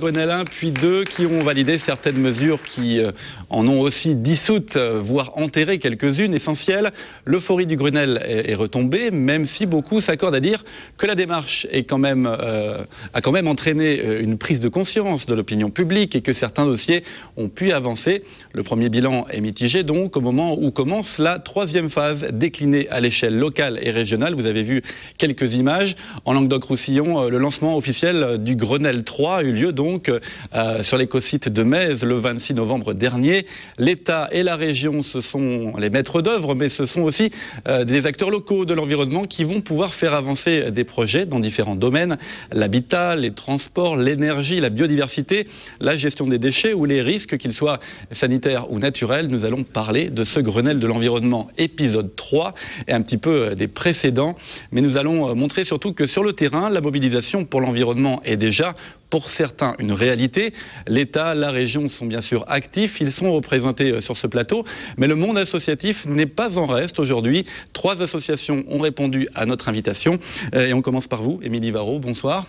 Grenelle 1 puis 2 qui ont validé certaines mesures qui en ont aussi dissoutes, voire enterré quelques-unes essentielles. L'euphorie du Grenelle est retombée, même si beaucoup s'accordent à dire que la démarche a quand même entraîné une prise de conscience de l'opinion publique et que certains dossiers ont pu avancer. Le premier bilan est mitigé donc au moment où commence la troisième phase déclinée à l'échelle locale et régionale. Vous avez vu quelques images. En Languedoc-Roussillon, le lancement officiel du Grenelle 3 a eu lieu donc sur l'écosite de Metz le 26 novembre dernier. L'État et la région, ce sont les maîtres d'œuvre, mais ce sont aussi des acteurs locaux de l'environnement qui vont pouvoir faire avancer des projets dans différents domaines. L'habitat, les transports, l'énergie, la biodiversité, la gestion des déchets ou les risques, qu'ils soient sanitaires ou naturels. Nous allons parler de ce Grenelle de l'environnement épisode 3 et un petit peu des précédents. Mais nous allons montrer surtout que sur le terrain, la mobilisation pour l'environnement est déjà pour certains une réalité. L'État, la région sont bien sûr actifs, ils sont représentés sur ce plateau, mais le monde associatif n'est pas en reste aujourd'hui. 3 associations ont répondu à notre invitation et on commence par vous, Émilie Varro, bonsoir.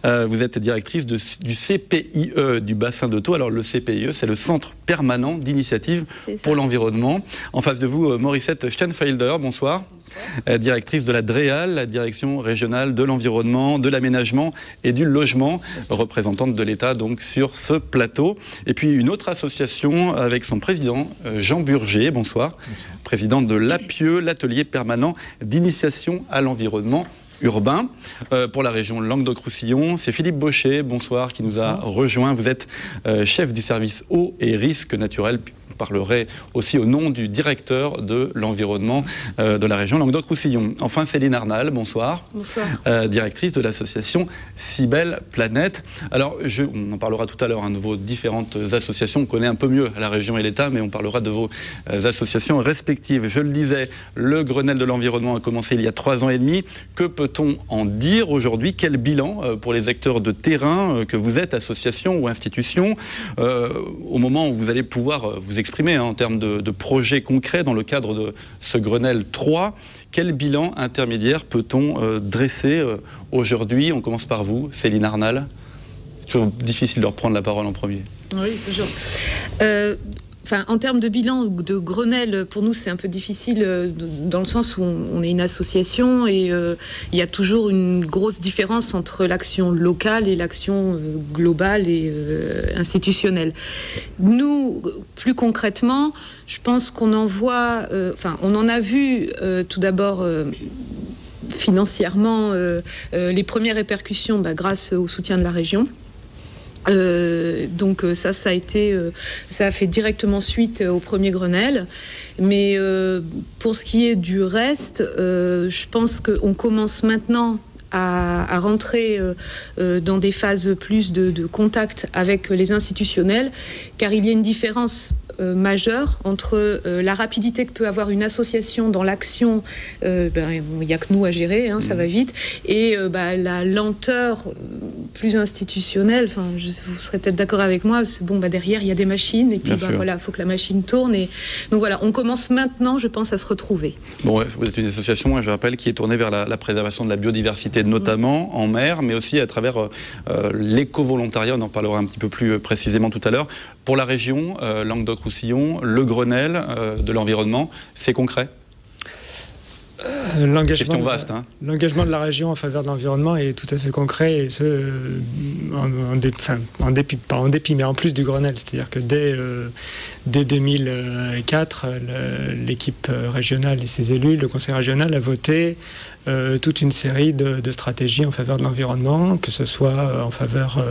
Vous êtes directrice du CPIE du bassin de Thau. Alors le CPIE, c'est le Centre permanent d'initiative pour l'environnement. En face de vous, Morissette Steinfelder, bonsoir. Bonsoir. Directrice de la DREAL, la Direction régionale de l'environnement, de l'aménagement et du logement, représentante de l'État donc sur ce plateau. Et puis une autre association avec son président Jean Burger, bonsoir, président de l'APIE, l'atelier permanent d'initiation à l'environnement urbain. Pour la région Languedoc-Roussillon, c'est Philippe Baucher, bonsoir, qui nous a rejoint. Vous êtes chef du service eau et risques naturels. Vous parlerez aussi au nom du directeur de l'environnement de la région Languedoc-Roussillon. Enfin, Céline Arnal, bonsoir. Bonsoir. Directrice de l'association Si Belle Planète. Alors, on en parlera tout à l'heure de vos différentes associations. On connaît un peu mieux la région et l'État, mais on parlera de vos associations respectives. Je le disais, le Grenelle de l'environnement a commencé il y a 3 ans et demi. Que peut-on en dire aujourd'hui? Quel bilan pour les acteurs de terrain que vous êtes, association ou institution, au moment où vous allez pouvoir vous exprimer en termes de projets concrets dans le cadre de ce Grenelle 3. Quel bilan intermédiaire peut-on dresser aujourd'hui? On commence par vous, Céline Arnal. C'est toujours difficile de reprendre la parole en premier. Oui, toujours. En termes de bilan de Grenelle, pour nous, c'est un peu difficile dans le sens où on est une association et il y a toujours une grosse différence entre l'action locale et l'action globale et institutionnelle. Nous, plus concrètement, je pense qu'on en voit, on en a vu tout d'abord financièrement les premières répercussions grâce au soutien de la région. Donc ça a fait directement suite au premier Grenelle. Mais pour ce qui est du reste, je pense qu'on commence maintenant à rentrer dans des phases plus de contact avec les institutionnels, car il y a une différence majeure entre la rapidité que peut avoir une association dans l'action, il n'y a que nous à gérer, ça va vite, et la lenteur plus institutionnelle. Vous serez peut-être d'accord avec moi, derrière il y a des machines et puis il faut que la machine tourne, et donc voilà, on commence maintenant, je pense, à se retrouver. Bon, vous êtes une association, je rappelle, qui est tournée vers la préservation de la biodiversité, notamment en mer, mais aussi à travers l'éco-volontariat. On en parlera un petit peu plus précisément tout à l'heure. Pour la région Languedoc-Roussillon, le Grenelle de l'environnement, c'est concret? L'engagement de la région en faveur de l'environnement est tout à fait concret, et ce, pas en dépit, mais en plus du Grenelle. C'est-à-dire que dès 2004, l'équipe régionale et ses élus, le conseil régional a voté toute une série de stratégies en faveur de l'environnement, que ce soit en faveur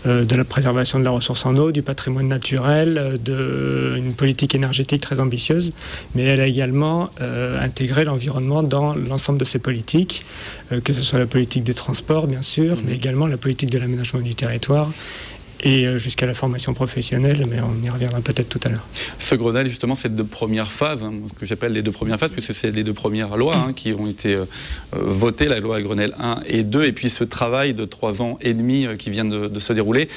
de la préservation de la ressource en eau, du patrimoine naturel, d'une politique énergétique très ambitieuse, mais elle a également intégré l'environnement dans l'ensemble de ces politiques, que ce soit la politique des transports, bien sûr, mais également la politique de l'aménagement du territoire, et jusqu'à la formation professionnelle, mais on y reviendra peut-être tout à l'heure. Ce Grenelle, justement, c'est 2 premières phases, ce que j'appelle les 2 premières phases, puisque c'est les 2 premières lois qui ont été votées, la loi Grenelle 1 et 2, et puis ce travail de 3 ans et demi qui vient de se dérouler.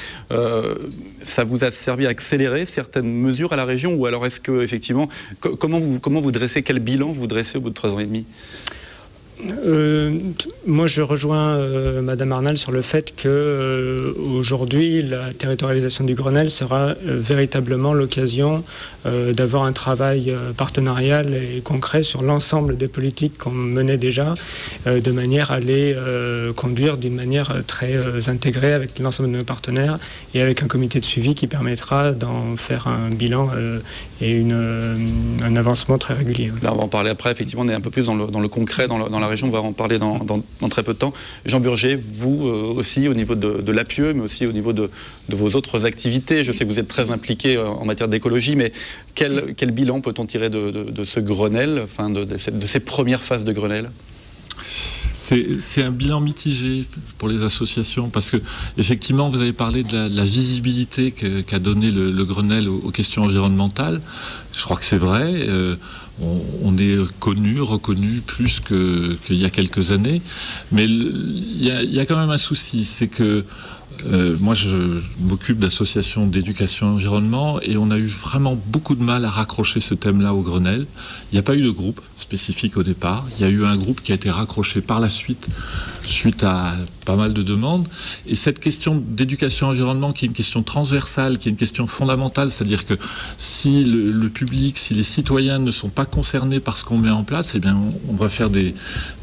Ça vous a servi à accélérer certaines mesures à la région, ou alors est-ce que, effectivement, comment vous dressez, quel bilan vous dressez au bout de 3 ans et demi? Moi, je rejoins Madame Arnal sur le fait que aujourd'hui, la territorialisation du Grenelle sera véritablement l'occasion d'avoir un travail partenarial et concret sur l'ensemble des politiques qu'on menait déjà, de manière à les conduire d'une manière très intégrée avec l'ensemble de nos partenaires et avec un comité de suivi qui permettra d'en faire un bilan et un avancement très régulier. Là, on va en parler après. Effectivement, on est un peu plus dans le concret, dans la région. On va en parler dans très peu de temps. Jean Burger, vous aussi, au niveau de l'APIE, mais aussi au niveau de vos autres activités. Je sais que vous êtes très impliqué en matière d'écologie, mais quel bilan peut-on tirer de ce Grenelle, enfin de ces premières phases de Grenelle ? C'est un bilan mitigé pour les associations parce que, effectivement, vous avez parlé de la visibilité qu'a donné le Grenelle aux questions environnementales. Je crois que c'est vrai. On est reconnu plus qu'il y a quelques années. Mais il y a quand même un souci, c'est que moi, je m'occupe d'associations d'éducation et environnement et on a eu vraiment beaucoup de mal à raccrocher ce thème-là au Grenelle. Il n'y a pas eu de groupe spécifique au départ. Il y a eu un groupe qui a été raccroché par la suite à pas mal de demandes. Et cette question d'éducation et environnement, qui est une question transversale, qui est une question fondamentale, c'est-à-dire que si le public, si les citoyens ne sont pas concernés par ce qu'on met en place, eh bien, on va faire des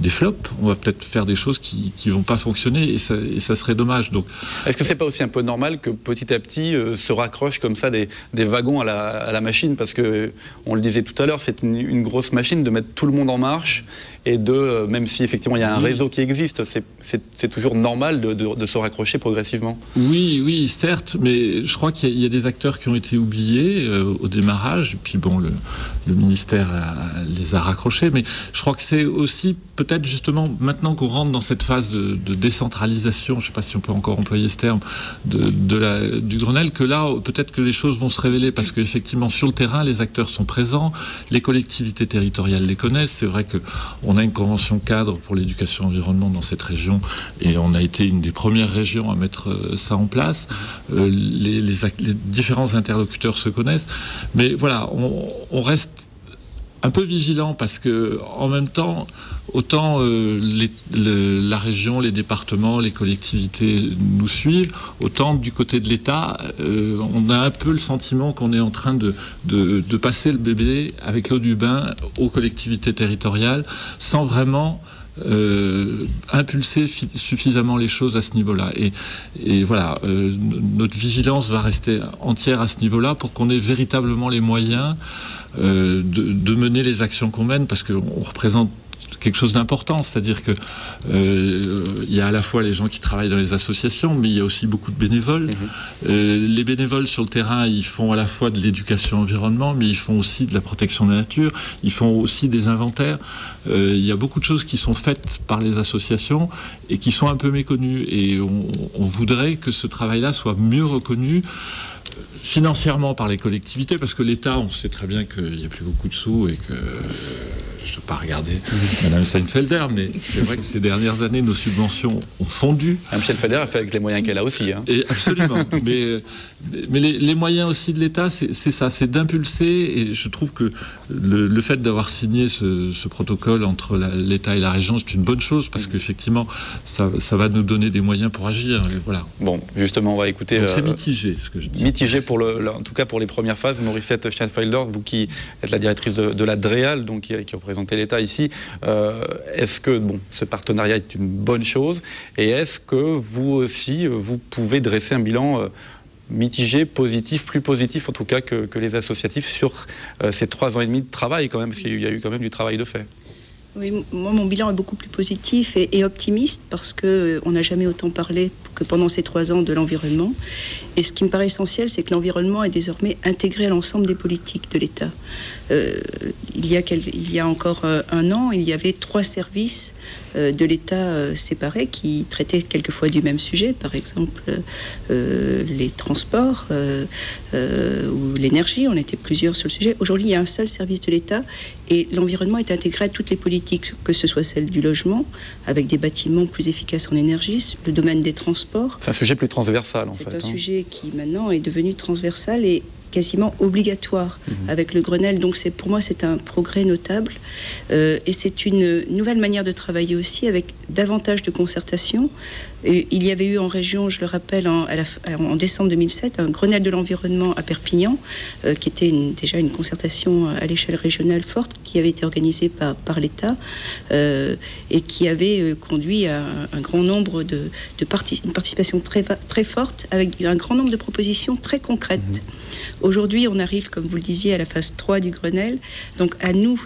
flops. On va peut-être faire des choses qui ne vont pas fonctionner et ça serait dommage. Donc, est-ce que c'est pas aussi un peu normal que petit à petit se raccrochent comme ça des wagons à la machine, parce que on le disait tout à l'heure, c'est une grosse machine de mettre tout le monde en marche et même si effectivement il y a un réseau qui existe, c'est toujours normal de se raccrocher progressivement. Oui, certes, mais je crois qu'il y a des acteurs qui ont été oubliés au démarrage, et puis bon, le ministère les a raccrochés, mais je crois que c'est aussi peut-être justement maintenant qu'on rentre dans cette phase de décentralisation, je ne sais pas si on peut encore employer ce terme, du Grenelle, que là, peut-être que les choses vont se révéler, parce qu'effectivement, sur le terrain, les acteurs sont présents, les collectivités territoriales les connaissent. C'est vrai qu'on a une convention cadre pour l'éducation et l'environnement dans cette région, et on a été une des premières régions à mettre ça en place. Les différents interlocuteurs se connaissent, mais voilà, on reste un peu vigilant, parce que en même temps, autant la région, les départements, les collectivités nous suivent, autant du côté de l'État, on a un peu le sentiment qu'on est en train de passer le bébé avec l'eau du bain aux collectivités territoriales, sans vraiment impulser suffisamment les choses à ce niveau-là. Et voilà, notre vigilance va rester entière à ce niveau-là pour qu'on ait véritablement les moyens de mener les actions qu'on mène, parce qu'on représente quelque chose d'important, c'est-à-dire que il y a à la fois les gens qui travaillent dans les associations, mais il y a aussi beaucoup de bénévoles. Les bénévoles sur le terrain, ils font à la fois de l'éducation environnement, mais ils font aussi de la protection de la nature, ils font aussi des inventaires. Il y a beaucoup de choses qui sont faites par les associations et qui sont un peu méconnues, et on voudrait que ce travail-là soit mieux reconnu financièrement par les collectivités, parce que l'État, on sait très bien qu'il n'y a plus beaucoup de sous et que je ne veux pas regarder Mme Steinfelder, mais c'est vrai que ces dernières années, nos subventions ont fondu. Mme Steinfelder a fait avec les moyens qu'elle a aussi. Hein. Et absolument. Mais les moyens aussi de l'État, c'est ça, c'est d'impulser. Et je trouve que le fait d'avoir signé ce protocole entre l'État et la région, c'est une bonne chose, parce qu'effectivement, ça va nous donner des moyens pour agir. Et voilà. Bon, justement, on va écouter... Donc c'est mitigé, ce que je dis. Mitigé, en tout cas pour les premières phases. Morissette Steinfelder, vous qui êtes la directrice de la DREAL, donc qui représentez l'État ici, est-ce que ce partenariat est une bonne chose, et est-ce que vous aussi, vous pouvez dresser un bilan mitigé, positif, plus positif en tout cas que les associatifs sur ces 3 ans et demi de travail quand même, parce qu'il y a eu quand même du travail de fait? Oui, moi, mon bilan est beaucoup plus positif et optimiste, parce qu'on n'a jamais autant parlé que pendant ces 3 ans de l'environnement. Et ce qui me paraît essentiel, c'est que l'environnement est désormais intégré à l'ensemble des politiques de l'État. Il y a encore un an, il y avait 3 services de l'État séparés qui traitaient quelquefois du même sujet, par exemple les transports ou l'énergie. On était plusieurs sur le sujet. Aujourd'hui, il y a un seul service de l'État et l'environnement est intégré à toutes les politiques, que ce soit celle du logement, avec des bâtiments plus efficaces en énergie, le domaine des transports. C'est un sujet plus transversal en fait. C'est un sujet qui maintenant est devenu transversal, et quasiment obligatoire avec le Grenelle. Donc pour moi, c'est un progrès notable. Et c'est une nouvelle manière de travailler aussi, avec davantage de concertation. Et il y avait eu en région, je le rappelle, en décembre 2007, un Grenelle de l'environnement à Perpignan, qui était déjà une concertation à l'échelle régionale forte, qui avait été organisée par l'État, et qui avait conduit à un grand nombre une participation très forte, avec un grand nombre de propositions très concrètes. Aujourd'hui, on arrive, comme vous le disiez, à la phase 3 du Grenelle. Donc à nous,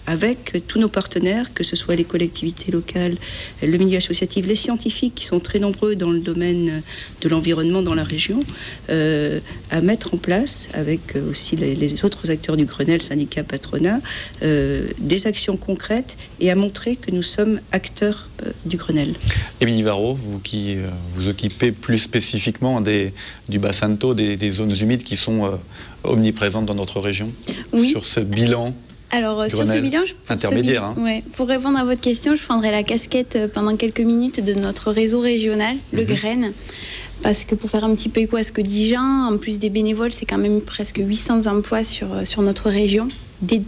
avec tous nos partenaires, que ce soit les collectivités locales, le milieu associatif, les scientifiques qui sont très nombreux dans le domaine de l'environnement dans la région, à mettre en place, avec aussi les autres acteurs du Grenelle, syndicats, patronat, des actions concrètes et à montrer que nous sommes acteurs du Grenelle. Émilie Varraud, vous qui vous occupez plus spécifiquement du bassin de Thau, des zones humides qui sont omniprésentes dans notre région, sur ce bilan. Alors, sur ce bilan, intermédiaire. Pour répondre à votre question, je prendrai la casquette pendant quelques minutes de notre réseau régional, le GREN. Parce que pour faire un petit peu écho à ce que dit Jean, en plus des bénévoles, c'est quand même presque 800 emplois sur notre région,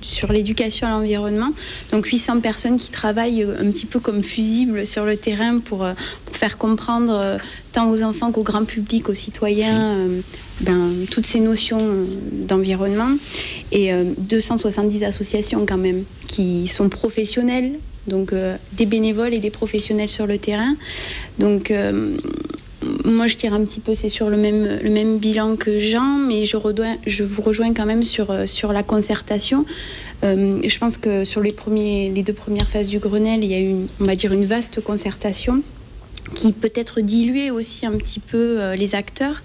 sur l'éducation à l'environnement. Donc 800 personnes qui travaillent un petit peu comme fusibles sur le terrain pour faire comprendre tant aux enfants qu'au grand public, aux citoyens, toutes ces notions d'environnement. Et 270 associations quand même qui sont professionnelles, donc des bénévoles et des professionnels sur le terrain. Donc moi, je tire un petit peu, c'est sur le même bilan que Jean, mais je vous rejoins quand même sur la concertation. Je pense que sur les 2 premières phases du Grenelle, il y a eu, on va dire, une vaste concertation qui peut-être diluait aussi un petit peu les acteurs.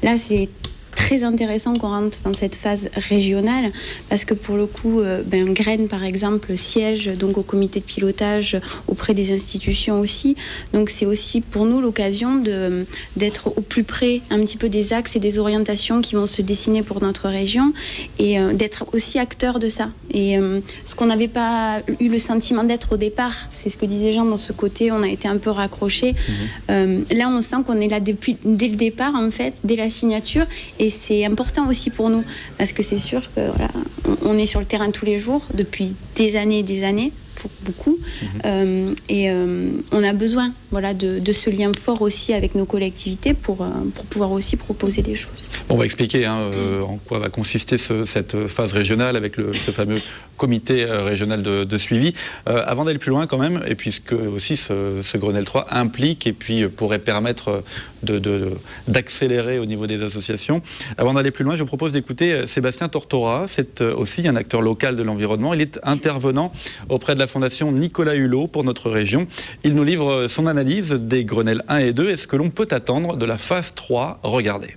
Là, c'est très intéressant qu'on rentre dans cette phase régionale parce que pour le coup, GREN par exemple siège donc au comité de pilotage auprès des institutions aussi. Donc c'est aussi pour nous l'occasion d'être au plus près un petit peu des axes et des orientations qui vont se dessiner pour notre région et d'être aussi acteur de ça. Et ce qu'on n'avait pas eu le sentiment d'être au départ, c'est ce que disait Jean dans ce côté, on a été un peu raccroché. Là on sent qu'on est là dès le départ en fait, dès la signature. Et c'est important aussi pour nous, parce que c'est sûr que voilà, on est sur le terrain tous les jours, depuis des années, pour beaucoup, et on a besoin de ce lien fort aussi avec nos collectivités pour pouvoir aussi proposer des choses. On va expliquer en quoi va consister cette phase régionale avec ce fameux comité régional de suivi. Avant d'aller plus loin quand même, et puisque aussi ce Grenelle 3 implique et puis pourrait permettre d'accélérer au niveau des associations. Avant d'aller plus loin, je vous propose d'écouter Sébastien Tortora. C'est aussi un acteur local de l'environnement. Il est intervenant auprès de la Fondation Nicolas Hulot pour notre région. Il nous livre son analyse des Grenelles 1 et 2 et ce que l'on peut attendre de la phase 3. Regardez.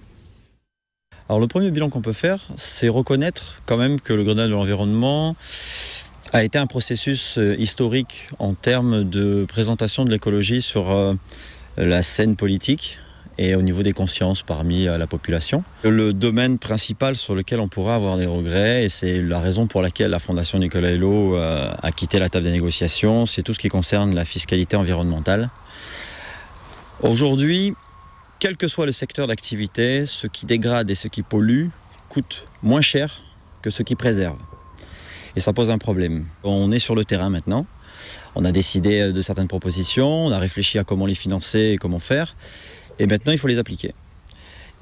Alors le premier bilan qu'on peut faire, c'est reconnaître quand même que le Grenelle de l'environnement a été un processus historique en termes de présentation de l'écologie sur la scène politique et au niveau des consciences parmi la population. Le domaine principal sur lequel on pourra avoir des regrets, et c'est la raison pour laquelle la Fondation Nicolas Hulot a quitté la table des négociations, c'est tout ce qui concerne la fiscalité environnementale. Aujourd'hui, quel que soit le secteur d'activité, ce qui dégrade et ce qui pollue coûte moins cher que ce qui préserve. Et ça pose un problème. On est sur le terrain maintenant. On a décidé de certaines propositions, on a réfléchi à comment les financer et comment faire. Et maintenant, il faut les appliquer.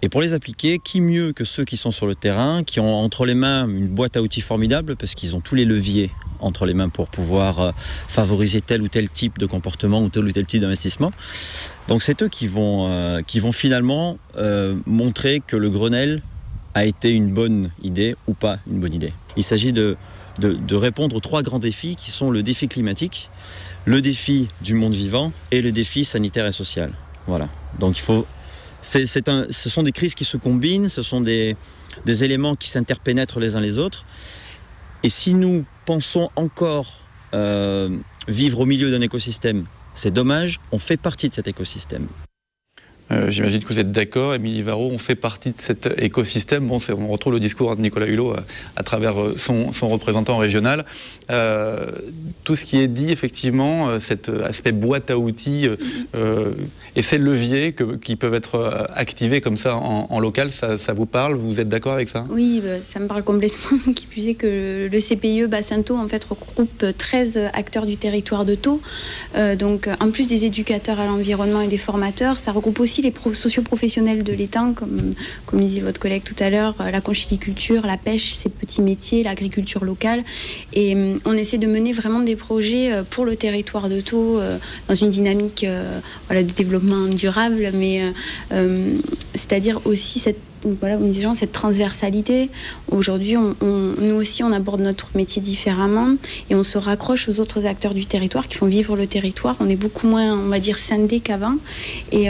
Et pour les appliquer, qui mieux que ceux qui sont sur le terrain, qui ont entre les mains une boîte à outils formidable, parce qu'ils ont tous les leviers entre les mains pour pouvoir favoriser tel ou tel type de comportement ou tel type d'investissement. Donc c'est eux qui vont finalement montrer que le Grenelle a été une bonne idée ou pas une bonne idée. Il s'agit de répondre aux 3 grands défis qui sont le défi climatique, le défi du monde vivant et le défi sanitaire et social. Voilà. Donc ce sont des crises qui se combinent, ce sont des éléments qui s'interpénètrent les uns les autres. Et si nous pensons encore vivre au milieu d'un écosystème, c'est dommage, on fait partie de cet écosystème. J'imagine que vous êtes d'accord, Émilie Varraud, on fait partie de cet écosystème. Bon, on retrouve le discours de Nicolas Hulot à travers son représentant régional. Tout ce qui est dit, effectivement, cet aspect boîte à outils et ces leviers qui peuvent être activés comme ça en local, ça vous parle? Vous êtes d'accord avec ça? Oui, ça me parle complètement. Qui plus est que le CPIE Bassin Thau en fait regroupe 13 acteurs du territoire de Thau. Donc en plus des éducateurs à l'environnement et des formateurs, ça regroupe aussi les socioprofessionnels de l'étang, comme disait votre collègue tout à l'heure, la conchyliculture, la pêche, ces petits métiers, l'agriculture locale. Et on essaie de mener vraiment des projets pour le territoire de Thau dans une dynamique de développement durable, mais c'est-à-dire aussi cette transversalité. Aujourd'hui, nous aussi, on aborde notre métier différemment et on se raccroche aux autres acteurs du territoire qui font vivre le territoire. On est beaucoup moins, on va dire, scindés qu'avant. Et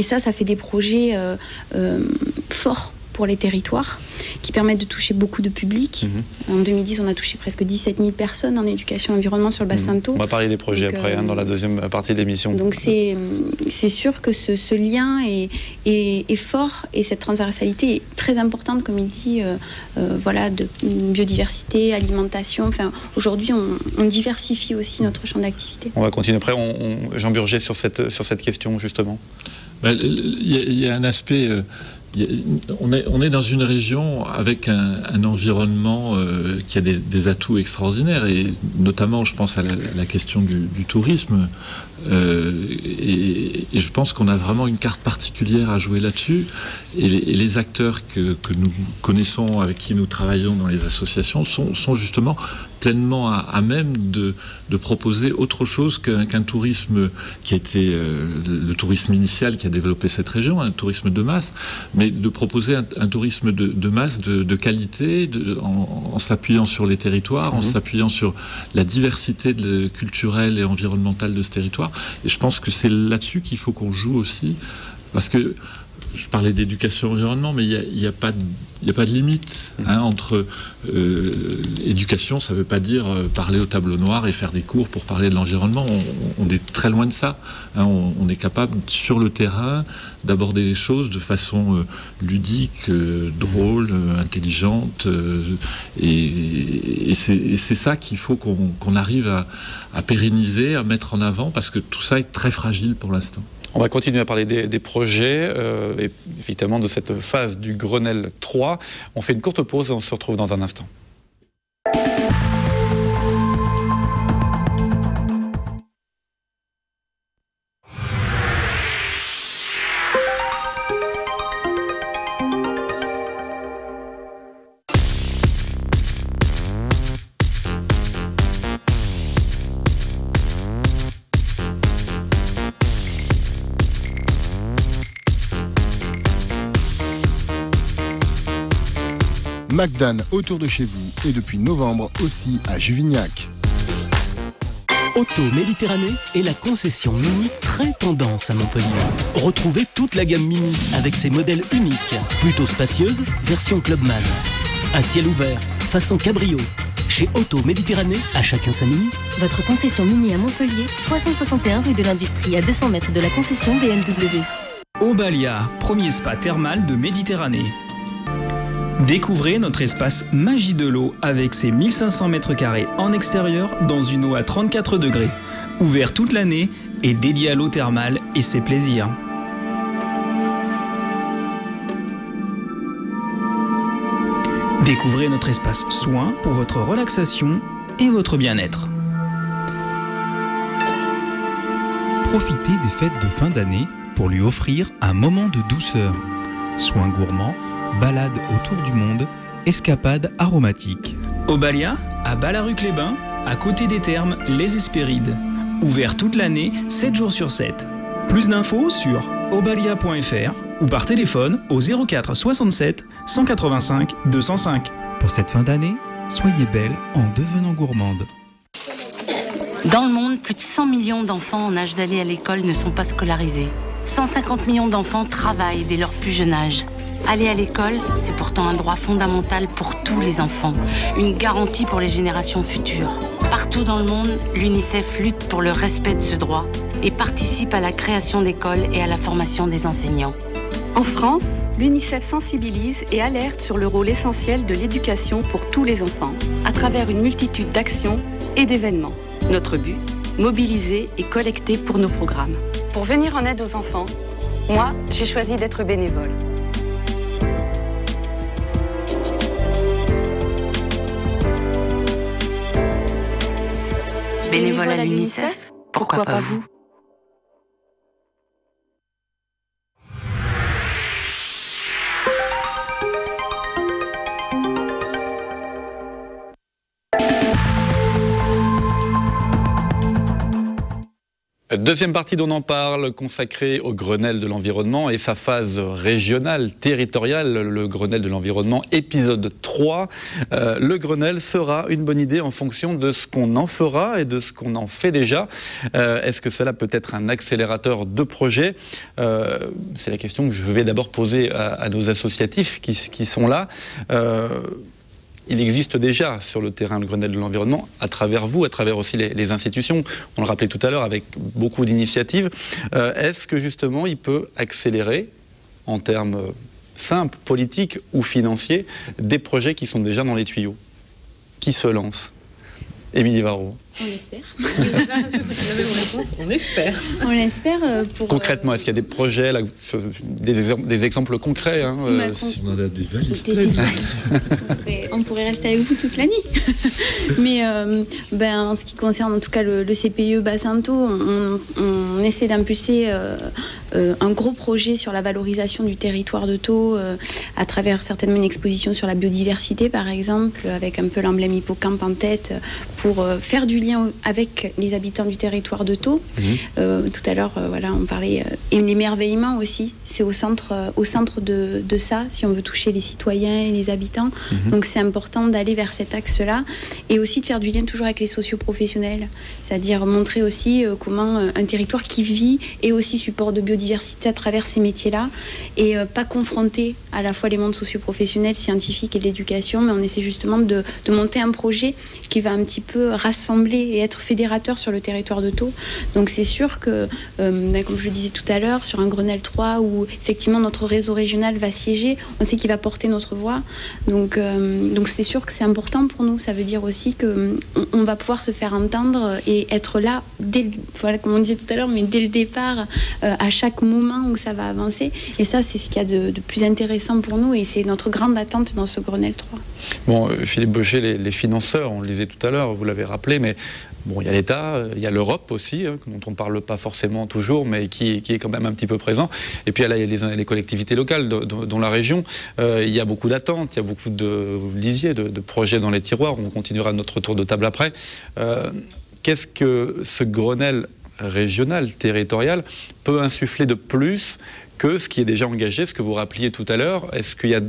ça fait des projets forts pour les territoires, qui permettent de toucher beaucoup de publics. En 2010, on a touché presque 17 000 personnes en éducation et environnement sur le bassin de Thau. On va parler des projets après, dans la deuxième partie de l'émission. Donc c'est sûr que ce lien est fort et cette transversalité est très importante, comme il dit, de biodiversité, alimentation. Enfin, aujourd'hui, on diversifie aussi notre champ d'activité. On va continuer après. Jean Burger sur cette question, justement. Il y a un aspect... On est dans une région avec un environnement qui a des atouts extraordinaires, et notamment je pense à la question du tourisme, et je pense qu'on a vraiment une carte particulière à jouer là-dessus, et les acteurs que nous connaissons, avec qui nous travaillons dans les associations, sont justement pleinement à même de proposer autre chose qu'un tourisme qui a été le tourisme initial qui a développé cette région, un tourisme de masse, mais de proposer un tourisme de masse, de qualité, en s'appuyant sur les territoires, en s'appuyant sur la diversité culturelle et environnementale de ce territoire. Et je pense que c'est là-dessus qu'il faut qu'on joue aussi, parce que je parlais d'éducation environnement, mais il n'y a pas de limite entre éducation. Ça ne veut pas dire parler au tableau noir et faire des cours pour parler de l'environnement. On est très loin de ça. On est capable, sur le terrain, d'aborder les choses de façon ludique, drôle, intelligente. Et c'est ça qu'il faut qu'on arrive à pérenniser, à mettre en avant, parce que tout ça est très fragile pour l'instant. On va continuer à parler des projets, et évidemment de cette phase du Grenelle 3. On fait une courte pause et on se retrouve dans un instant. Magdan autour de chez vous, et depuis novembre aussi à Juvignac. Auto Méditerranée est la concession Mini très tendance à Montpellier. Retrouvez toute la gamme Mini avec ses modèles uniques, plutôt spacieuse, version Clubman. À ciel ouvert, façon cabrio. Chez Auto Méditerranée, à chacun sa Mini. Votre concession Mini à Montpellier, 361 rue de l'Industrie, à 200 mètres de la concession BMW. Obalia, premier spa thermal de Méditerranée. Découvrez notre espace Magie de l'eau avec ses 1500 m² en extérieur dans une eau à 34 degrés. Ouvert toute l'année et dédié à l'eau thermale et ses plaisirs. Découvrez notre espace soins pour votre relaxation et votre bien-être. Profitez des fêtes de fin d'année pour lui offrir un moment de douceur. Soins gourmands, balade autour du monde, escapade aromatique. Obalia, à Ballaruc-les-Bains, à côté des thermes Les Hespérides. Ouvert toute l'année, 7 jours sur 7. Plus d'infos sur obalia.fr ou par téléphone au 04 67 185 205. Pour cette fin d'année, soyez belle en devenant gourmande. Dans le monde, plus de 100 millions d'enfants en âge d'aller à l'école ne sont pas scolarisés. 150 millions d'enfants travaillent dès leur plus jeune âge. Aller à l'école, c'est pourtant un droit fondamental pour tous les enfants, une garantie pour les générations futures. Partout dans le monde, l'UNICEF lutte pour le respect de ce droit et participe à la création d'écoles et à la formation des enseignants. En France, l'UNICEF sensibilise et alerte sur le rôle essentiel de l'éducation pour tous les enfants, à travers une multitude d'actions et d'événements. Notre but, mobiliser et collecter pour nos programmes. Pour venir en aide aux enfants, moi, j'ai choisi d'être bénévole. Bénévole à l'UNICEF, pourquoi pas vous? Deuxième partie d'On en parle, consacrée au Grenelle de l'environnement et sa phase régionale, territoriale, le Grenelle de l'environnement, épisode 3. Le Grenelle sera une bonne idée en fonction de ce qu'on en fera et de ce qu'on en fait déjà. Est-ce que cela peut être un accélérateur de projet? C'est la question que je vais d'abord poser à nos associatifs qui sont là. Il existe déjà sur le terrain le Grenelle de l'environnement, à travers vous, à travers aussi les institutions, on le rappelait tout à l'heure, avec beaucoup d'initiatives. Est-ce que justement il peut accélérer, en termes simples, politiques ou financiers, des projets qui sont déjà dans les tuyaux? Qui se lance? Émilie Varro. On l'espère. On espère. On l'espère pour... Concrètement, est-ce qu'il y a des projets, là, des exemples concrets On en a des valises. Des valises. On pourrait rester avec vous toute la nuit. Mais en ce qui concerne en tout cas le CPE Bassinto, on essaie d'impulser un gros projet sur la valorisation du territoire de Thau à travers certainement une exposition sur la biodiversité par exemple, avec un peu l'emblème hippocampe en tête pour faire du lien avec les habitants du territoire de Thau. Tout à l'heure, on parlait et l'émerveillement aussi, c'est au centre de ça, si on veut toucher les citoyens et les habitants. Donc c'est important d'aller vers cet axe-là et aussi de faire du lien toujours avec les socioprofessionnels, c'est-à-dire montrer aussi comment un territoire qui vit est aussi support de biodiversité à travers ces métiers-là et pas confronter à la fois les mondes socioprofessionnels, scientifiques et de l'éducation, mais on essaie justement de monter un projet qui va un petit peu rassembler et être fédérateur sur le territoire de Thau. Donc c'est sûr que, comme je le disais tout à l'heure, sur un Grenelle 3 où effectivement notre réseau régional va siéger, on sait qu'il va porter notre voix. Donc c'est sûr que c'est important pour nous. Ça veut dire aussi qu'on va pouvoir se faire entendre et être là, comme on disait tout à l'heure, mais dès le départ, à chaque moment où ça va avancer. Et ça, c'est ce qu'il y a de plus intéressant pour nous et c'est notre grande attente dans ce Grenelle 3. Bon, Philippe Baucher, les financeurs, on le disait tout à l'heure, vous l'avez rappelé, mais bon, il y a l'État, il y a l'Europe aussi, dont on ne parle pas forcément toujours, mais qui est quand même un petit peu présent. Et puis là, il y a les collectivités locales, dont la région. Il y a beaucoup d'attentes, il y a beaucoup de projets dans les tiroirs. On continuera notre tour de table après. Qu'est-ce que ce Grenelle régional, territorial, peut insuffler de plus que ce qui est déjà engagé, ce que vous rappeliez tout à l'heure? Est-ce qu'il y a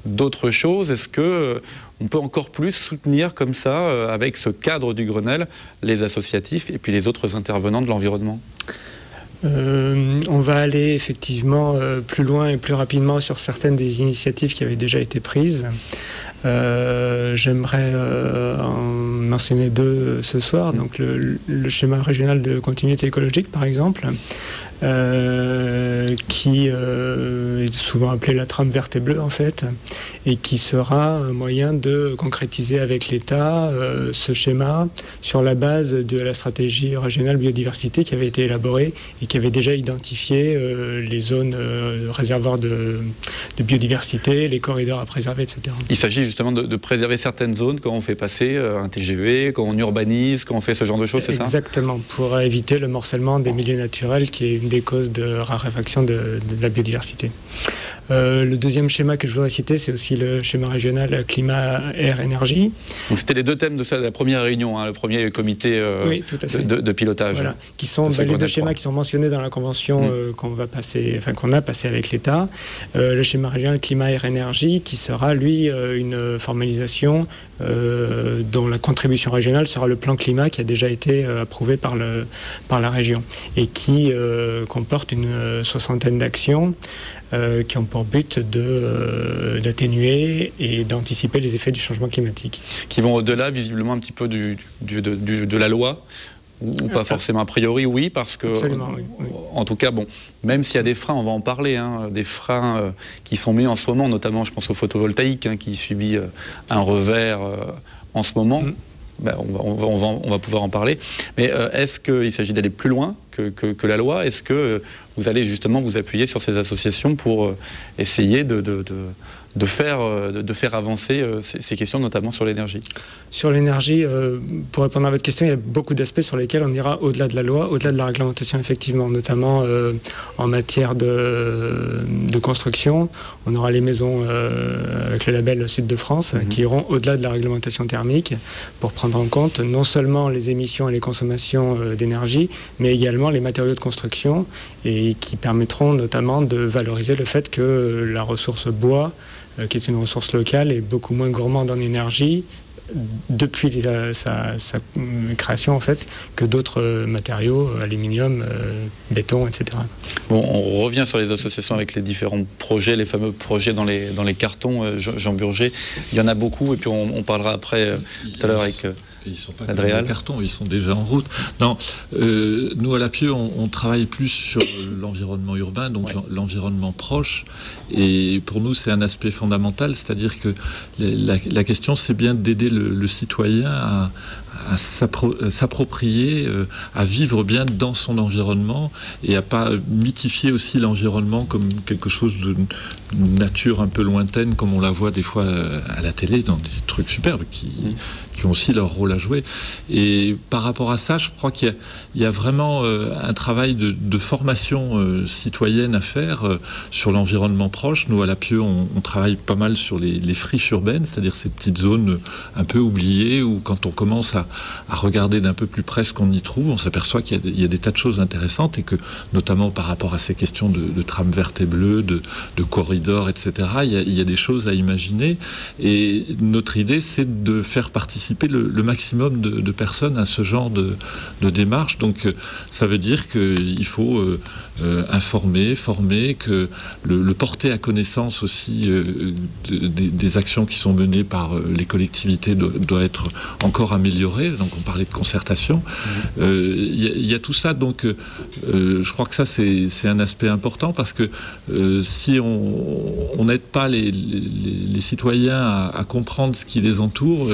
d'autres choses? Est-ce qu'on peut encore plus soutenir comme ça, avec ce cadre du Grenelle, les associatifs et puis les autres intervenants de l'environnement? On va aller effectivement plus loin et plus rapidement sur certaines des initiatives qui avaient déjà été prises. J'aimerais en mentionner deux ce soir. Donc le schéma régional de continuité écologique, par exemple, qui est souvent appelé la trame verte et bleue en fait, et qui sera un moyen de concrétiser avec l'État ce schéma sur la base de la stratégie régionale biodiversité qui avait été élaborée et qui avait déjà identifié les zones réservoirs de biodiversité, les corridors à préserver, etc. Il s'agit justement de préserver certaines zones quand on fait passer un TGV, quand on urbanise, quand on fait ce genre de choses, c'est ça? Exactement, pour éviter le morcellement des milieux naturels qui est une des causes de raréfaction de la biodiversité. Le deuxième schéma que je voudrais citer, c'est aussi le schéma régional climat, air, énergie. Donc c'était les deux thèmes de la première réunion, le premier comité de pilotage. Voilà, qui sont les deux schémas qui sont mentionnés dans la convention qu'on a passé avec l'État. Le schéma régional climat, air, énergie, qui sera lui une formalisation dont la contribution régionale sera le plan climat qui a déjà été approuvé par la région et qui comporte une soixantaine d'actions qui ont pour but d'atténuer et d'anticiper les effets du changement climatique. Qui vont au-delà, visiblement, un petit peu de la loi, ou pas forcément? A priori, oui, parce que, oui. En tout cas, bon, même s'il y a des freins, on va en parler, hein, des freins qui sont mis en ce moment, notamment, je pense au photovoltaïque, hein, qui subit un revers en ce moment. Ben, on va pouvoir en parler. Mais est-ce qu'il s'agit d'aller plus loin que la loi? Est-ce que vous allez justement vous appuyer sur ces associations pour essayer de faire avancer ces questions, notamment sur l'énergie? Sur l'énergie, pour répondre à votre question, il y a beaucoup d'aspects sur lesquels on ira au-delà de la loi, au-delà de la réglementation, effectivement, notamment en matière de construction. On aura les maisons avec le label Sud de France qui iront au-delà de la réglementation thermique pour prendre en compte non seulement les émissions et les consommations d'énergie, mais également les matériaux de construction, et qui permettront notamment de valoriser le fait que la ressource bois, qui est une ressource locale, est beaucoup moins gourmande en énergie depuis sa création, en fait, que d'autres matériaux, aluminium, béton, etc. Bon, on revient sur les associations avec les différents projets, les fameux projets dans les cartons, Jean Burger. Il y en a beaucoup, et puis on parlera après tout à l'heure avec... Ils ne sont pas comme des cartons, ils sont déjà en route. Non, nous à la Pieux, on travaille plus sur l'environnement urbain, donc l'environnement proche. Et pour nous, c'est un aspect fondamental, c'est-à-dire que la question, c'est bien d'aider le citoyen à s'approprier, à vivre bien dans son environnement et à pas mythifier aussi l'environnement comme quelque chose de nature un peu lointaine, comme on la voit des fois à la télé dans des trucs superbes qui ont aussi leur rôle à jouer. Et par rapport à ça, je crois qu'il y a vraiment un travail de formation citoyenne à faire sur l'environnement proche. Nous, à la Pieux, on travaille pas mal sur les friches urbaines, c'est-à-dire ces petites zones un peu oubliées où quand on commence à regarder d'un peu plus près ce qu'on y trouve, on s'aperçoit qu'il y a des tas de choses intéressantes, et que notamment par rapport à ces questions de trame verte et bleue, de corridors, etc., il y a des choses à imaginer. Et notre idée, c'est de faire participer le maximum de personnes à ce genre de démarche. Donc ça veut dire qu'il faut informer, former, que le porter à connaissance aussi des actions qui sont menées par les collectivités doit être encore amélioré. Donc on parlait de concertation. Il y a tout ça. Donc je crois que ça, c'est un aspect important, parce que si on n'aide pas les citoyens à comprendre ce qui les entoure,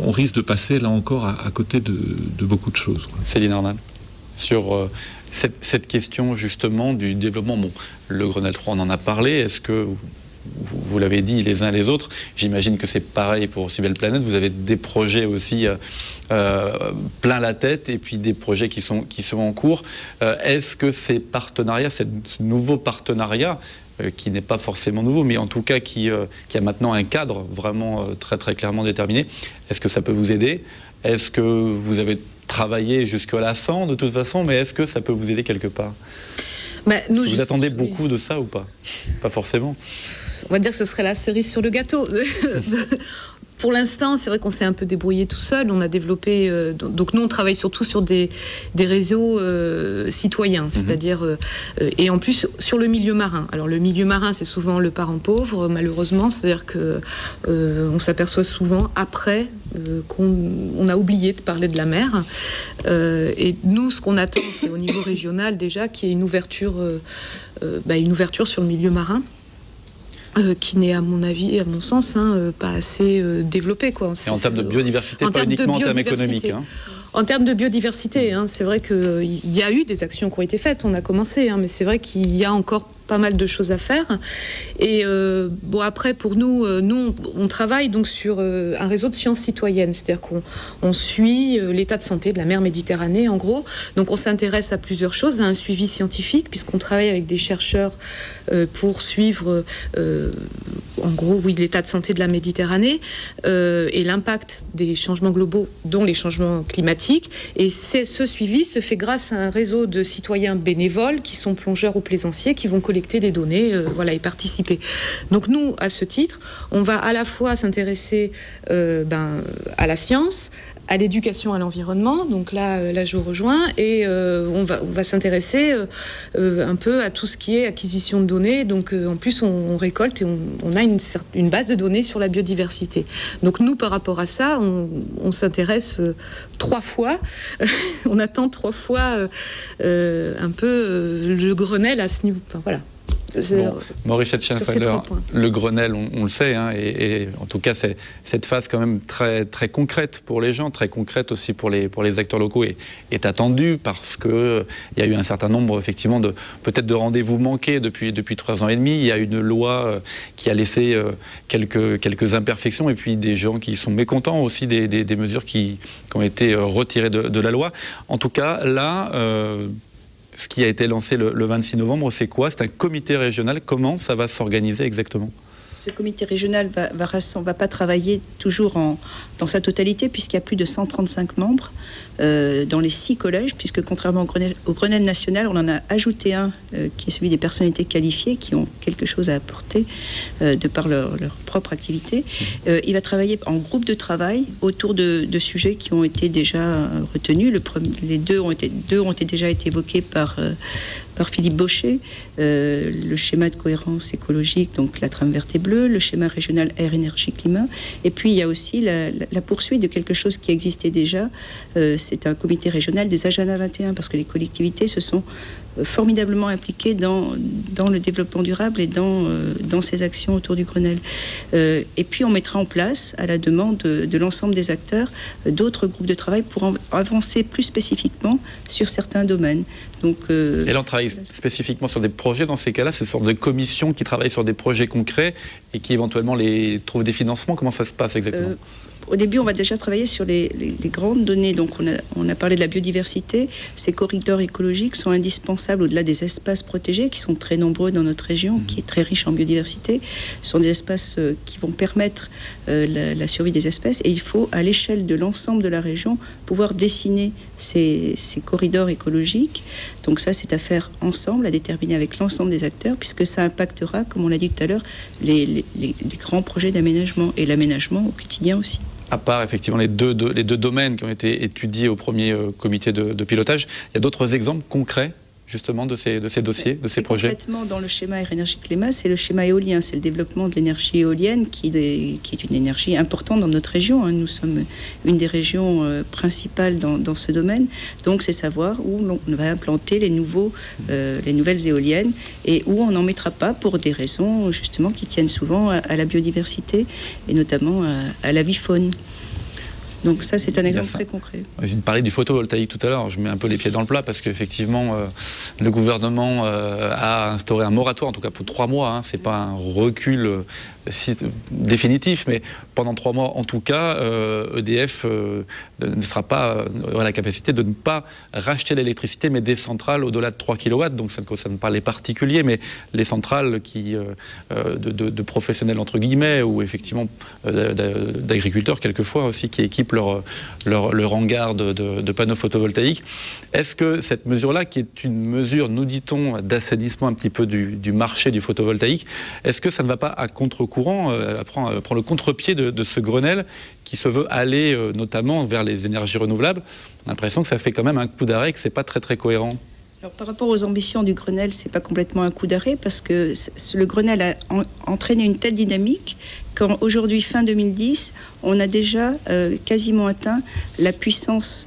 on risque de passer là encore à côté de beaucoup de choses. Céline Arnal, sur cette question justement du développement, bon, le Grenelle 3, on en a parlé, est-ce que vous l'avez dit les uns les autres, j'imagine que c'est pareil pour Si Belle Planète, vous avez des projets aussi plein la tête, et puis des projets qui sont en cours. Est-ce que ces partenariats, ce nouveau partenariat, qui n'est pas forcément nouveau, mais en tout cas qui a maintenant un cadre vraiment très très clairement déterminé, est-ce que ça peut vous aider? Est-ce que vous avez travaillé jusqu'à la fin de toute façon, mais est-ce que ça peut vous aider quelque part? Vous attendez beaucoup de ça ou pas? Pas forcément. On va dire que ce serait la cerise sur le gâteau. Pour l'instant, c'est vrai qu'on s'est un peu débrouillé tout seul. On a développé... donc nous, on travaille surtout sur des réseaux citoyens, c'est-à-dire... et en plus, sur le milieu marin. Alors, le milieu marin, c'est souvent le parent pauvre, malheureusement. C'est-à-dire qu'on s'aperçoit souvent, après, qu'on a oublié de parler de la mer. Et nous, ce qu'on attend, c'est au niveau régional, déjà, qu'il y ait une ouverture sur le milieu marin. Qui n'est, à mon avis, à mon sens, pas assez développé. Quoi. Et en termes de biodiversité, pas uniquement en termes économiques. En termes de biodiversité, c'est vrai qu'il y a eu des actions qui ont été faites, on a commencé, mais c'est vrai qu'il y a encore pas mal de choses à faire. Et après, pour nous, on travaille donc sur un réseau de sciences citoyennes, c'est-à-dire qu'on suit l'état de santé de la mer Méditerranée, en gros. Donc on s'intéresse à plusieurs choses, à un suivi scientifique, puisqu'on travaille avec des chercheurs pour suivre, en gros, l'état de santé de la Méditerranée et l'impact des changements globaux, dont les changements climatiques. Et ce suivi se fait grâce à un réseau de citoyens bénévoles qui sont plongeurs ou plaisanciers, qui vont collecter des données et participer. Donc nous, à ce titre, on va à la fois s'intéresser à la science, à l'éducation à l'environnement, donc là je vous rejoins, et on va s'intéresser un peu à tout ce qui est acquisition de données. Donc en plus on récolte et on a une base de données sur la biodiversité. Donc nous, par rapport à ça, on s'intéresse 3 fois, on attend 3 fois un peu le Grenelle à ce niveau. Enfin, voilà. Bon, Maurice Schenfelder, le Grenelle, on le sait, hein, et en tout cas, c'est cette phase quand même très, très concrète pour les gens, très concrète aussi pour les acteurs locaux, est attendue parce qu'il y a eu un certain nombre, effectivement, peut-être de rendez-vous manqués depuis 3 ans et demi. Il y a une loi qui a laissé quelques imperfections, et puis des gens qui sont mécontents aussi des mesures qui ont été retirées de la loi. En tout cas, là... ce qui a été lancé le 26 novembre, c'est quoi? C'est un comité régional. Comment ça va s'organiser exactement? Ce comité régional va pas travailler toujours dans sa totalité, puisqu'il y a plus de 135 membres dans les 6 collèges, puisque contrairement au Grenelle national, on en a ajouté un qui est celui des personnalités qualifiées qui ont quelque chose à apporter de par leur propre activité. Il va travailler en groupe de travail autour de sujets qui ont été déjà retenus. Les deux ont déjà été évoqués par Philippe Baucher, le schéma de cohérence écologique, donc la trame verte et bleue, le schéma régional air, énergie, climat. Et puis il y a aussi la poursuite de quelque chose qui existait déjà. C'est un comité régional des Agenda 21, parce que les collectivités se sont formidablement impliquées dans le développement durable et dans ces actions autour du Grenelle. Et puis on mettra en place, à la demande de l'ensemble des acteurs, d'autres groupes de travail pour avancer plus spécifiquement sur certains domaines. Donc, et là, on travaille spécifiquement sur des projets dans ces cas-là, c'est une sorte de commission qui travaille sur des projets concrets et qui éventuellement trouvent des financements. Comment ça se passe exactement? Au début, on va déjà travailler sur les grandes données. Donc, on a parlé de la biodiversité. Ces corridors écologiques sont indispensables au-delà des espaces protégés, qui sont très nombreux dans notre région, qui est très riche en biodiversité. Ce sont des espaces qui vont permettre la survie des espèces. Et il faut, à l'échelle de l'ensemble de la région, pouvoir dessiner ces corridors écologiques. Donc ça, c'est à faire ensemble, à déterminer avec l'ensemble des acteurs, puisque ça impactera, comme on l'a dit tout à l'heure, les grands projets d'aménagement et l'aménagement au quotidien aussi. À part effectivement les deux domaines qui ont été étudiés au premier comité de pilotage, il y a d'autres exemples concrets justement de ces dossiers, de ces projets? Concrètement, dans le schéma énergie-climat, c'est le schéma éolien, c'est le développement de l'énergie éolienne qui est une énergie importante dans notre région. Hein. Nous sommes une des régions principales dans ce domaine. Donc c'est savoir où on va implanter les nouvelles éoliennes et où on n'en mettra pas pour des raisons justement qui tiennent souvent à la biodiversité et notamment à la vie faune. Donc ça, c'est un exemple très concret. Je parlais du photovoltaïque tout à l'heure. Je mets un peu les pieds dans le plat parce qu'effectivement, le gouvernement a instauré un moratoire, en tout cas pour 3 mois. Hein. C'est pas un recul définitif, mais pendant 3 mois, en tout cas, EDF aura la capacité de ne pas racheter l'électricité, mais des centrales au-delà de 3 kW. Donc ça ne concerne pas les particuliers, mais les centrales de professionnels entre guillemets, ou effectivement d'agriculteurs quelquefois aussi, qui équipent leur hangar de panneaux photovoltaïques. Est-ce que cette mesure-là, qui est une mesure, nous dit-on, d'assainissement un petit peu du marché du photovoltaïque, est-ce que ça ne va pas à contre-courant, prend le contre-pied de ce Grenelle qui se veut aller notamment vers les énergies renouvelables? On a l'impression que ça fait quand même un coup d'arrêt, que c'est pas très très cohérent. Alors, par rapport aux ambitions du Grenelle, c'est pas complètement un coup d'arrêt parce que le Grenelle a entraîné une telle dynamique qu'aujourd'hui, fin 2010, on a déjà quasiment atteint la puissance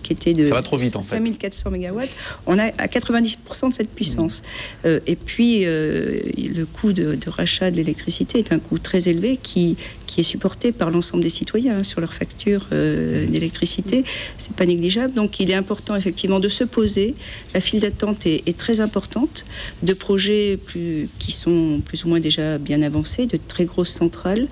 qui était de 5400 MW. On a à 90% de cette puissance. Et puis, le coût de rachat de l'électricité est un coût très élevé qui est supporté par l'ensemble des citoyens sur leur facture d'électricité. C'est pas négligeable. Donc, il est important effectivement de se poser. La file d'attente est très importante. De projets qui sont plus ou moins déjà bien avancés, de très grosses centrales,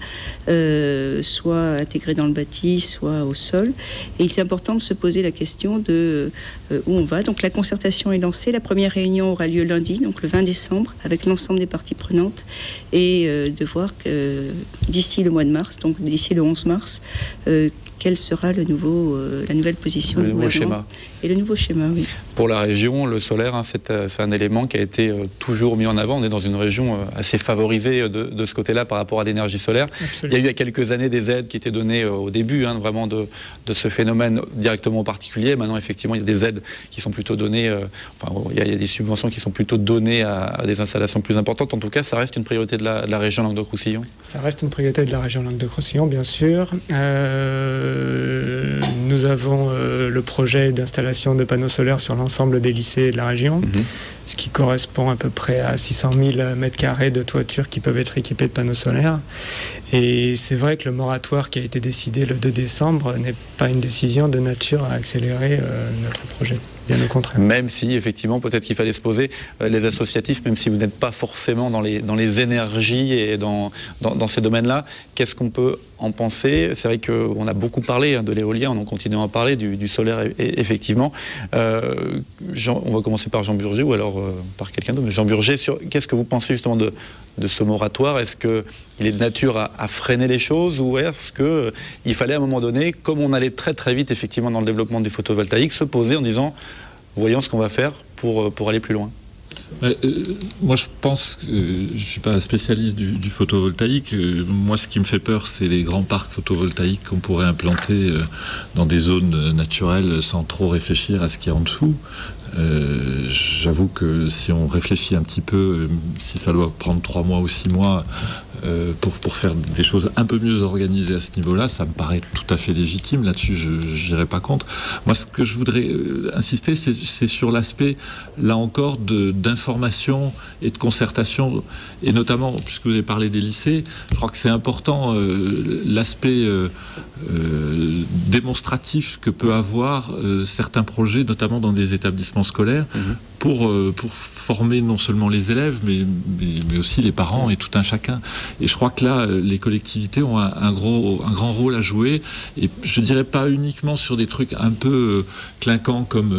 soit intégrées dans le bâti, soit au sol. Et il est important de se poser la question de où on va. Donc la concertation est lancée. La première réunion aura lieu lundi, donc le 20 décembre, avec l'ensemble des parties prenantes, et de voir que d'ici le mois de mars, donc d'ici le 11 mars, quelle sera la nouvelle position du gouvernement et le nouveau schéma. Oui. Pour la région, le solaire, c'est un élément qui a été toujours mis en avant. On est dans une région assez favorisée de ce côté-là par rapport à l'énergie solaire. Absolument. Il y a eu il y a quelques années des aides qui étaient données au début vraiment de ce phénomène directement aux particuliers. Maintenant, effectivement, il y a des aides qui sont plutôt données, il y a des subventions qui sont plutôt données à des installations plus importantes. En tout cas, ça reste une priorité de la région Languedoc-Roussillon. Ça reste une priorité de la région Languedoc-Roussillon, bien sûr. Nous avons le projet d'installation de panneaux solaires sur l'ensemble des lycées de la région, ce qui correspond à peu près à 600 000 mètres carrés de toiture qui peuvent être équipés de panneaux solaires. Et c'est vrai que le moratoire qui a été décidé le 2 décembre n'est pas une décision de nature à accélérer notre projet. Bien au contraire. Même si, effectivement, peut-être qu'il fallait se poser, les associatifs, même si vous n'êtes pas forcément dans les énergies et dans ces domaines-là, qu'est-ce qu'on peut en penser? C'est vrai qu'on a beaucoup parlé de l'éolien, on en continue à en parler, du solaire, effectivement. On va commencer par Jean Burger, ou alors par quelqu'un d'autre. Jean Burger, qu'est-ce que vous pensez justement de ce moratoire? Est-ce qu'il est de nature à freiner les choses, ou est-ce qu'il fallait à un moment donné, comme on allait très très vite effectivement dans le développement du photovoltaïque, se poser en disant voyons ce qu'on va faire pour aller plus loin? Moi, je pense que je ne suis pas spécialiste du photovoltaïque. Moi, ce qui me fait peur, c'est les grands parcs photovoltaïques qu'on pourrait implanter dans des zones naturelles sans trop réfléchir à ce qu'il y a en dessous. J'avoue que si on réfléchit un petit peu, si ça doit prendre 3 mois ou 6 mois pour faire des choses un peu mieux organisées à ce niveau-là, ça me paraît tout à fait légitime. Là-dessus, je n'irai pas contre. Moi, ce que je voudrais insister, c'est sur l'aspect, là encore, d'information et de concertation, et notamment, puisque vous avez parlé des lycées, je crois que c'est important l'aspect démonstratif que peut avoir certains projets, notamment dans des établissements scolaires, pour former non seulement les élèves, mais aussi les parents et tout un chacun. Et je crois que là, les collectivités ont un grand rôle à jouer, et je dirais pas uniquement sur des trucs un peu clinquants comme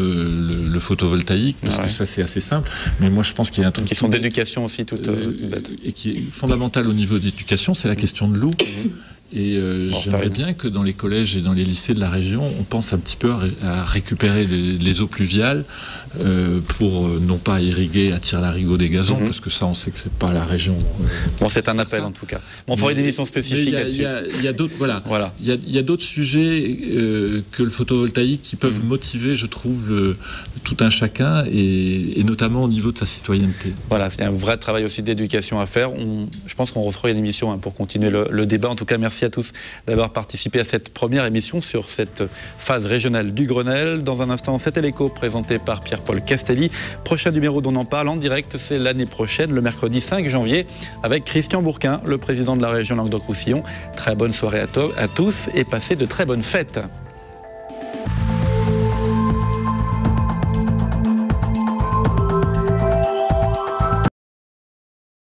le photovoltaïque, parce que ça c'est assez simple, mais moi je pense qu'il y a un truc... Une question d'éducation aussi, toute bête. Et qui est fondamental au niveau d'éducation, c'est la question de l'eau. Et j'aimerais bien que dans les collèges et dans les lycées de la région, on pense un petit peu à récupérer les eaux pluviales pour non pas irriguer à tire-larigot des gazons, parce que ça, on sait que c'est pas la région. Bon, c'est un appel en tout cas. On fera une émission spécifique là-dessus. Il y a d'autres, il y a d'autres sujets que le photovoltaïque qui peuvent motiver, je trouve, tout un chacun, et notamment au niveau de sa citoyenneté. Voilà, il y a un vrai travail aussi d'éducation à faire. Je pense qu'on refera une émission pour continuer le débat. En tout cas, merci à tous d'avoir participé à cette première émission sur cette phase régionale du Grenelle. Dans un instant, c'était l'écho présenté par Pierre-Paul Castelli. Prochain numéro dont on en parle en direct, c'est l'année prochaine, le mercredi 5 janvier, avec Christian Bourquin, le président de la région Languedoc-Roussillon. Très bonne soirée à tous et passez de très bonnes fêtes.